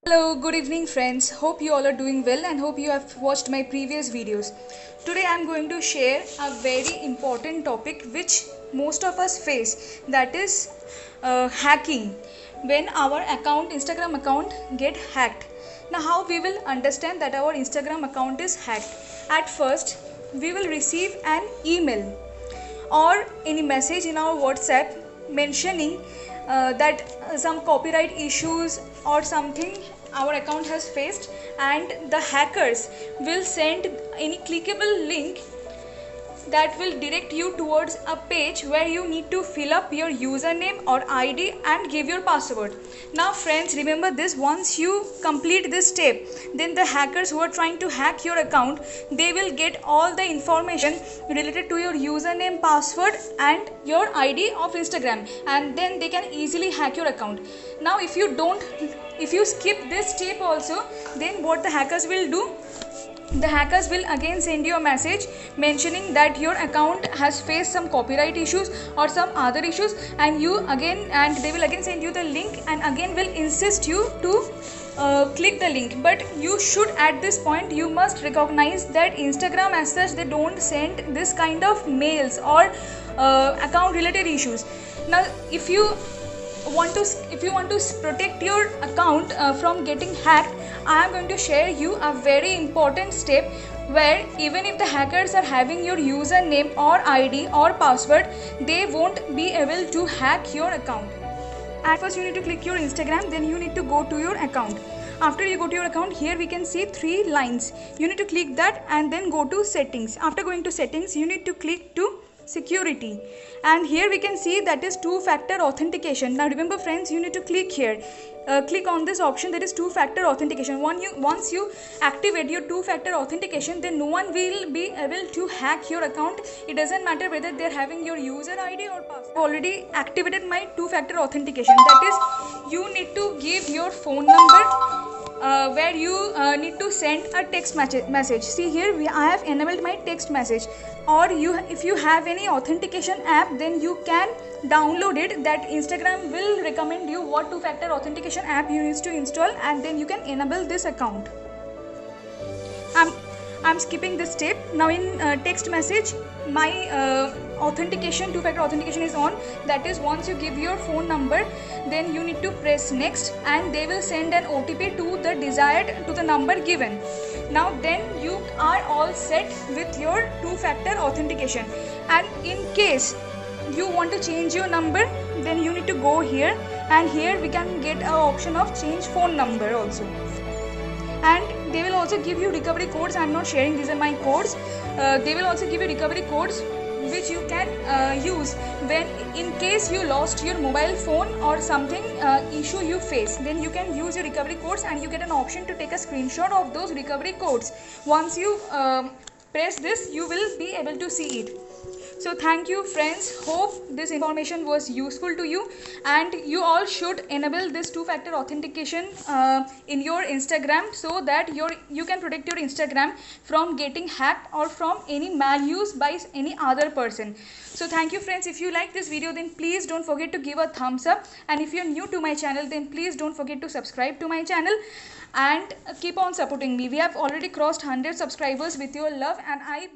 Hello, good evening friends. Hope you all are doing well and hope you have watched my previous videos. Today I am going to share a very important topic which most of us face, that is hacking. When our Instagram account get hacked. Now how we will understand that our Instagram account is hacked? At first we will receive an email or any message in our WhatsApp mentioning that some copyright issues or something our account has faced, and the hackers will send any clickable link that will direct you towards a page where you need to fill up your username or ID and give your password. Now friends, remember this: once you complete this step, then the hackers who are trying to hack your account, they will get all the information related to your username, password and your ID of Instagram, and then they can easily hack your account. Now if you skip this step also, then what the hackers will do, the hackers will again send you a message mentioning that your account has faced some copyright issues or some other issues, and they will again send you the link and again will insist you to click the link. But you should, at this point, you must recognize that Instagram as such, they don't send this kind of mails or account related issues. Now if you want to protect your account from getting hacked, I am going to share you a very important step where even if the hackers are having your username or ID or password, they won't be able to hack your account. At first you need to click your Instagram, then you need to go to your account. After you go to your account, here we can see 3 lines. You need to click that and then go to settings. After going to settings, you need to click to security, and here we can see that is two-factor authentication. Now remember friends, you need to click here, click on this option, that is two-factor authentication. Once you activate your two-factor authentication, then no one will be able to hack your account. It doesn't matter whether they're having your user ID or password. I've already activated my two-factor authentication. That is, you need to give your phone number where you need to send a text message. See here, I have enabled my text message. Or if you have any authentication app, then you can download it. That Instagram will recommend you what two-factor authentication app you need to install, and then you can enable this account. I'm skipping this step. Now in text message, my authentication, two-factor authentication is on. That is, once you give your phone number, then you need to press next and they will send an OTP to the number given. Now then you are all set with your two-factor authentication. And in case you want to change your number, then you need to go here, and here we can get an option of change phone number also. And they will also give you recovery codes. I am not sharing, these are my codes. They will also give you recovery codes which you can use when in case you lost your mobile phone or something issue you face. Then you can use your recovery codes and you get an option to take a screenshot of those recovery codes. Once you press this, you will be able to see it. So thank you friends, hope this information was useful to you, and you all should enable this two-factor authentication in your Instagram, so that you can protect your Instagram from getting hacked or from any maluse by any other person. So thank you friends. If you like this video, then please don't forget to give a thumbs up, and if you are new to my channel, then please don't forget to subscribe to my channel and keep on supporting me. We have already crossed 100 subscribers with your love, and I